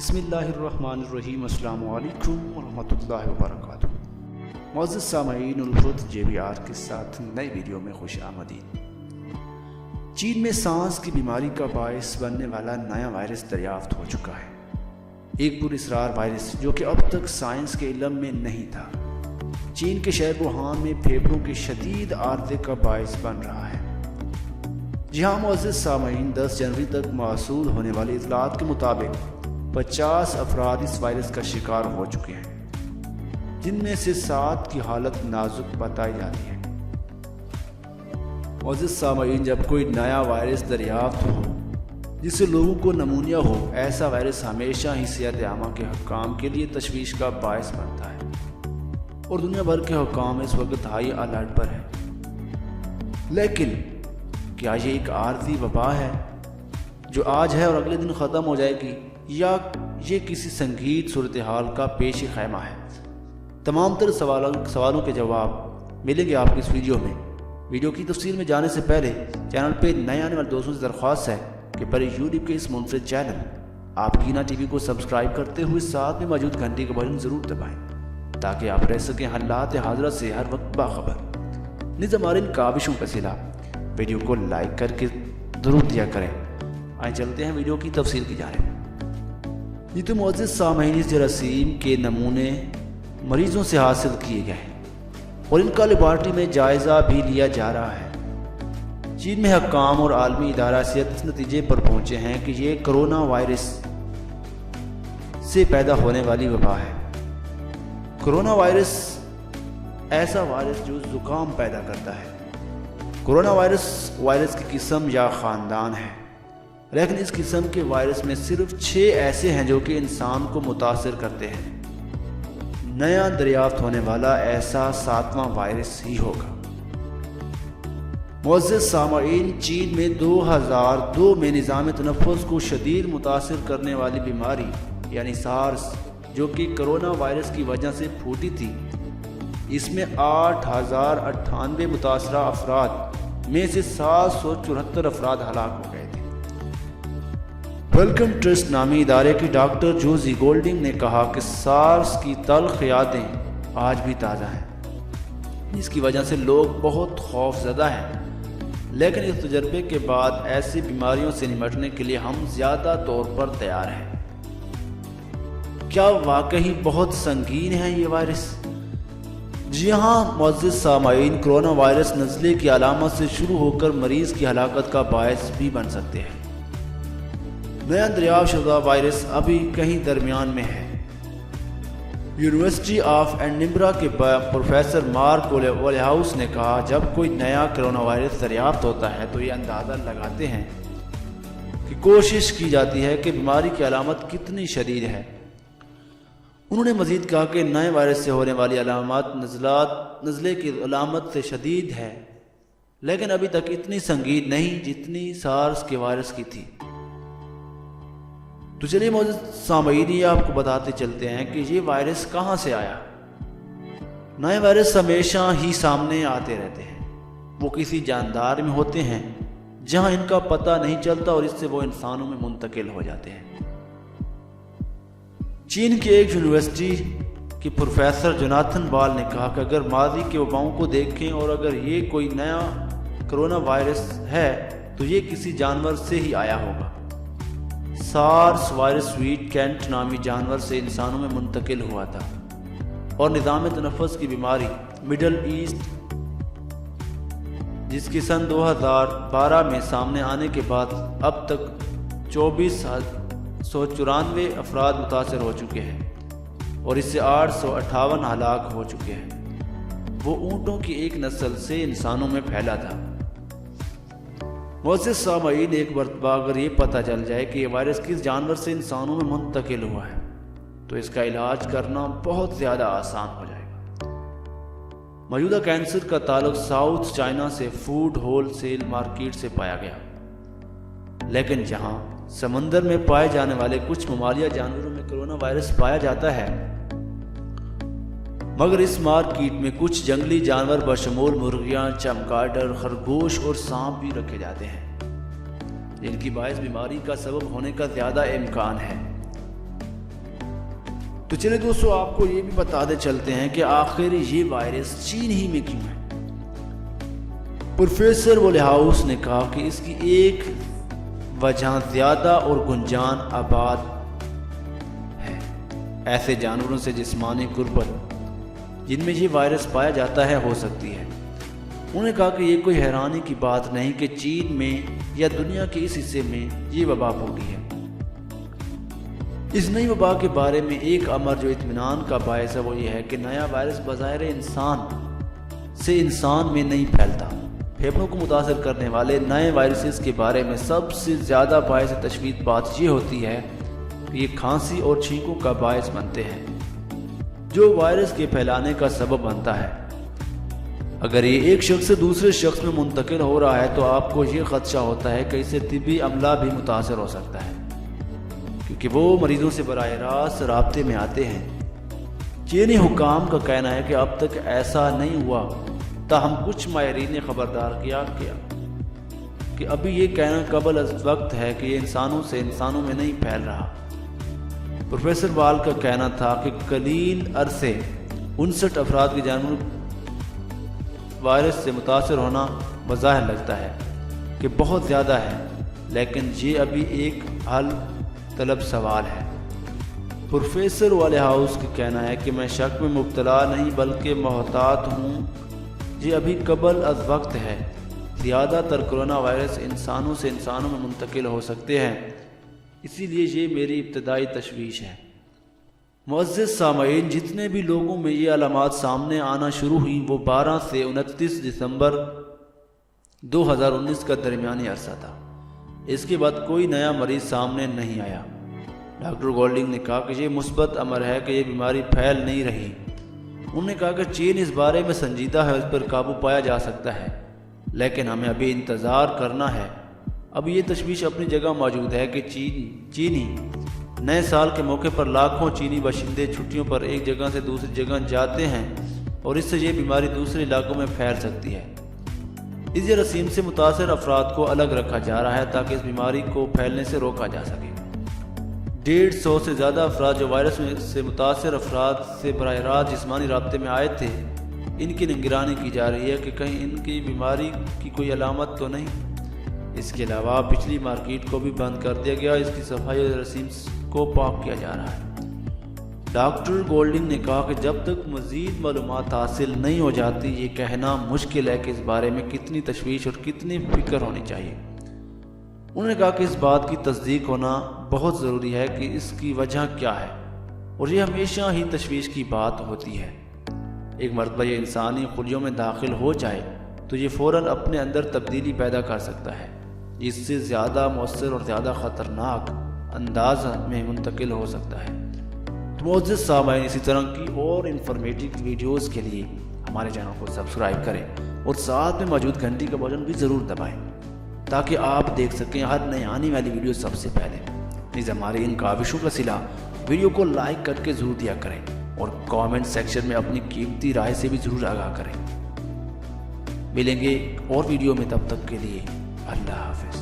بسم اللہ الرحمن الرحیم۔ السلام علیکم ورحمۃ اللہ وبرکاتہ۔ معزز سامعین، الفت JBR کے ساتھ نئی ویڈیو میں خوش آمدید۔ چین میں سانس کی بیماری کا باعث بننے والا نیا وائرس دریافت ہو چکا ہے، ایک پراسرار وائرس جو کہ اب تک سائنس کے علم میں نہیں تھا۔ چین کے شہر ووہان میں پھیپھڑوں کے شدید عارضے کا باعث بن رہا ہے۔ جی ہاں معزز سامعین، 10 جنوری تک موصول ہونے والی اطلاعات کے مطابق 50 افراد اس وائرس کا شکار ہو چکے ہیں، جن میں سے 7 کی حالت نازک بتائی جاتی ہے۔ معزز سامعین، جب کوئی نیا وائرس دریافت ہو جس سے لوگوں کو نمونیا ہو، ایسا وائرس ہمیشہ ہی صحت عامہ کے حکام کے لیے تشویش کا باعث بنتا ہے، اور دنیا بھر کے حکام اس وقت ہائی الرٹ پر ہیں۔ لیکن کیا یہ ایک عارضی وبا ہے جو آج ہے اور اگلے دن ختم ہو جائے گی، یا یہ کسی سنگین صورتحال کا پیش خیمہ ہے؟ تمام تر سوالوں کے جواب ملیں گے آپ کی اس ویڈیو میں۔ ویڈیو کی تفصیل میں جانے سے پہلے چینل پہ نئے آنے والے دوستوں سے درخواست ہے کہ پہلے یوٹیوب کے اس منفرد چینل آپ گینا ٹی وی کو سبسکرائب کرتے ہوئے ساتھ میں موجود گھنٹی کا بٹن ضرور دبائیں، تاکہ آپ رہ سکیں حالات حاضرہ سے ہر وقت باخبر۔ نیز ہمارے ان کاوشوں کا صلہ ویڈیو کو لائک کر کے ضرور دیا کریں۔ آئیں چلتے ہیں ویڈیو کی تفصیل کی جانب۔ یہ تو معزز سامعین، اس جراثیم کے نمونے مریضوں سے حاصل کیے گئے اور ان کا لیبارٹری میں جائزہ بھی لیا جا رہا ہے۔ چین میں حکام اور عالمی ادارہ صحت اس نتیجے پر پہنچے ہیں کہ یہ کرونا وائرس سے پیدا ہونے والی وبا ہے۔ کرونا وائرس ایسا وائرس جو زکام پیدا کرتا ہے۔ کرونا وائرس کی قسم یا خاندان ہے، لیکن اس قسم کے وائرس میں صرف 6 ایسے ہیں جو کہ انسان کو متاثر کرتے ہیں۔ نیا دریافت ہونے والا ایسا 7واں وائرس ہی ہوگا۔ معزز سامعین، چین میں 2002 میں نظام تنفس کو شدید متاثر کرنے والی بیماری یعنی سارس، جو کہ کرونا وائرس کی وجہ سے پھوٹی تھی، اس میں 8098 متاثرہ افراد میں سے 774 افراد ہلاک ہو گئے تھے۔ ویلکم ٹرسٹ نامی ادارے کی ڈاکٹر جوزی گولڈنگ نے کہا کہ سارس کی تلخ یادیں آج بھی تازہ ہیں، جس کی وجہ سے لوگ بہت خوف زدہ ہیں، لیکن اس تجربے کے بعد ایسی بیماریوں سے نمٹنے کے لیے ہم زیادہ طور پر تیار ہیں۔ کیا واقعی بہت سنگین ہے یہ وائرس؟ جی ہاں معزز سامعین، کرونا وائرس نزلے کی علامت سے شروع ہو کر مریض کی ہلاکت کا باعث بھی بن سکتے ہیں۔ نیا دریافت شدہ وائرس ابھی کہیں درمیان میں ہے۔ یونیورسٹی آف ایڈنبرا کے پروفیسر مارک وولہاؤس نے کہا، جب کوئی نیا کرونا وائرس دریافت ہوتا ہے تو یہ اندازہ لگاتے ہیں کہ کوشش کی جاتی ہے کہ بیماری کی علامت کتنی شدید ہے۔ انہوں نے مزید کہا کہ نئے وائرس سے ہونے والی علامات نزلے کی علامت سے شدید ہے، لیکن ابھی تک اتنی سنگین نہیں جتنی سارس کے وائرس کی تھی۔ تو چلیے معزز سامعین، یہ آپ کو بتاتے چلتے ہیں کہ یہ وائرس کہاں سے آیا۔ نئے وائرس ہمیشہ ہی سامنے آتے رہتے ہیں۔ وہ کسی جاندار میں ہوتے ہیں جہاں ان کا پتہ نہیں چلتا اور اس سے وہ انسانوں میں منتقل ہو جاتے ہیں۔ چین کی ایک یونیورسٹی کے پروفیسر جوناتھن بال نے کہا کہ اگر ماضی کے وباؤں کو دیکھیں اور اگر یہ کوئی نیا کرونا وائرس ہے تو یہ کسی جانور سے ہی آیا ہوگا۔ سارس وائرس سویٹ کینٹ نامی جانور سے انسانوں میں منتقل ہوا تھا، اور نظام تنفس کی بیماری مڈل ایسٹ، جس کی سن 2012 میں سامنے آنے کے بعد اب تک 2494 افراد متاثر ہو چکے ہیں اور اس سے 858 ہلاک ہو چکے ہیں۔ وہ اونٹوں کی ایک نسل سے انسانوں میں پھیلا تھا۔ معزز سامعین، ایک مرتبہ اگر یہ پتہ چل جائے کہ یہ وائرس کس جانور سے انسانوں میں منتقل ہوا ہے تو اس کا علاج کرنا بہت زیادہ آسان ہو جائے گا۔ موجودہ کینسر کا تعلق ساؤتھ چائنا سے فوڈ ہول سیل مارکیٹ سے پایا گیا، لیکن جہاں سمندر میں پائے جانے والے کچھ ممالیہ جانوروں میں کرونا وائرس پایا جاتا ہے، مگر اس مارکیٹ میں کچھ جنگلی جانور بشمول مرغیاں، چمگاڈر، خرگوش اور سانپ بھی رکھے جاتے ہیں، جن کی باعث بیماری کا سبب ہونے کا زیادہ امکان ہے۔ تو چلے دوستو آپ کو یہ بھی بتاتے چلتے ہیں کہ آخر یہ وائرس چین ہی میں کیوں ہے۔ پروفیسر ولی ہاؤس نے کہا کہ اس کی ایک وجہ زیادہ اور گنجان آباد ہے ایسے جانوروں سے جسمانی قربت جن میں یہ وائرس پایا جاتا ہے ہو سکتی ہے۔ انہوں نے کہا کہ یہ کوئی حیرانی کی بات نہیں کہ چین میں یا دنیا کے اس حصے میں یہ وبا پھوٹی ہے۔ اس نئی وبا کے بارے میں ایک امر جو اطمینان کا باعث ہے وہ یہ ہے کہ نیا وائرس بظاہر انسان سے انسان میں نہیں پھیلتا۔ پھیپھڑوں کو متاثر کرنے والے نئے وائرسز کے بارے میں سب سے زیادہ باعث تشویش بات یہ ہوتی ہے کہ یہ کھانسی اور چھینکوں کا باعث بنتے ہیں جو وائرس کے پھیلانے کا سبب بنتا ہے۔ اگر یہ ایک شخص سے دوسرے شخص میں منتقل ہو رہا ہے تو آپ کو یہ خدشہ ہوتا ہے کہ اسے طبی عملہ بھی متاثر ہو سکتا ہے کیونکہ وہ مریضوں سے براہ راست رابطے میں آتے ہیں۔ چینی حکام کا کہنا ہے کہ اب تک ایسا نہیں ہوا، تاہم کچھ ماہرین نے خبردار کیا کہ ابھی یہ کہنا قبل از وقت ہے کہ یہ انسانوں سے انسانوں میں نہیں پھیل رہا۔ پروفیسر وال کا کہنا تھا کہ قلیل عرصے 59 افراد کی جانب وائرس سے متاثر ہونا بظاہر لگتا ہے کہ بہت زیادہ ہے، لیکن یہ ابھی ایک حل طلب سوال ہے۔ پروفیسر ولی ہاؤس کا کہنا ہے کہ میں شک میں مبتلا نہیں بلکہ محتاط ہوں، یہ ابھی قبل از وقت ہے۔ زیادہ تر کرونا وائرس انسانوں سے انسانوں میں منتقل ہو سکتے ہیں، اسی لیے یہ میری ابتدائی تشویش ہے۔ معزز سامعین، جتنے بھی لوگوں میں یہ علامات سامنے آنا شروع ہوئی وہ 12 سے 29 دسمبر 2019 کا درمیانی عرصہ تھا۔ اس کے بعد کوئی نیا مریض سامنے نہیں آیا۔ ڈاکٹر گولڈنگ نے کہا کہ یہ مثبت امر ہے کہ یہ بیماری پھیل نہیں رہی۔ انہوں نے کہا کہ چین اس بارے میں سنجیدہ ہے، اس پر قابو پایا جا سکتا ہے، لیکن ہمیں ابھی انتظار کرنا ہے۔ اب یہ تشویش اپنی جگہ موجود ہے کہ چینی نئے سال کے موقع پر لاکھوں چینی باشندے چھٹیوں پر ایک جگہ سے دوسری جگہ جاتے ہیں اور اس سے یہ بیماری دوسرے علاقوں میں پھیل سکتی ہے۔ اس جراثیم سے متاثر افراد کو الگ رکھا جا رہا ہے تاکہ اس بیماری کو پھیلنے سے روکا جا سکے۔ 150 سے زیادہ افراد جو وائرس سے متاثر افراد سے براہ راست جسمانی رابطے میں آئے تھے، ان کی نگرانی کی جا رہی ہے کہ کہیں ان کی بیماری کی کوئی علامت تو نہیں۔ اس کے علاوہ پچھلی مارکیٹ کو بھی بند کر دیا گیا، اس کی صفائی اور جراثیم کو پاک کیا جا رہا ہے۔ ڈاکٹر گولڈنگ نے کہا کہ جب تک مزید معلومات حاصل نہیں ہو جاتی یہ کہنا مشکل ہے کہ اس بارے میں کتنی تشویش اور کتنی فکر ہونی چاہیے۔ انہوں نے کہا کہ اس بات کی تصدیق ہونا بہت ضروری ہے کہ اس کی وجہ کیا ہے، اور یہ ہمیشہ ہی تشویش کی بات ہوتی ہے۔ ایک مرتبہ یہ انسانی خلیوں میں داخل ہو جائے تو یہ فوراً اپنے اندر تبدیلی پیدا کر سکتا ہے، اس سے زیادہ مؤثر اور زیادہ خطرناک انداز میں منتقل ہو سکتا ہے۔ تو معزز سامعین، اسی طرح کی اور انفارمیٹیو ویڈیوز کے لیے ہمارے چینل کو سبسکرائب کریں اور ساتھ میں موجود گھنٹی کا بٹن بھی ضرور دبائیں تاکہ آپ دیکھ سکیں ہر نئی آنے والی ویڈیو سب سے پہلے۔ پلیز ہماری ان کاوشوں کا صلہ ویڈیو کو لائک کر کے ضرور دیا کریں اور کامنٹ سیکشن میں اپنی قیمتی رائے سے بھی ضرور آگاہ کریں۔ ملیں گے اور ویڈیو میں، تب تک کے لیے اللہ حافظ۔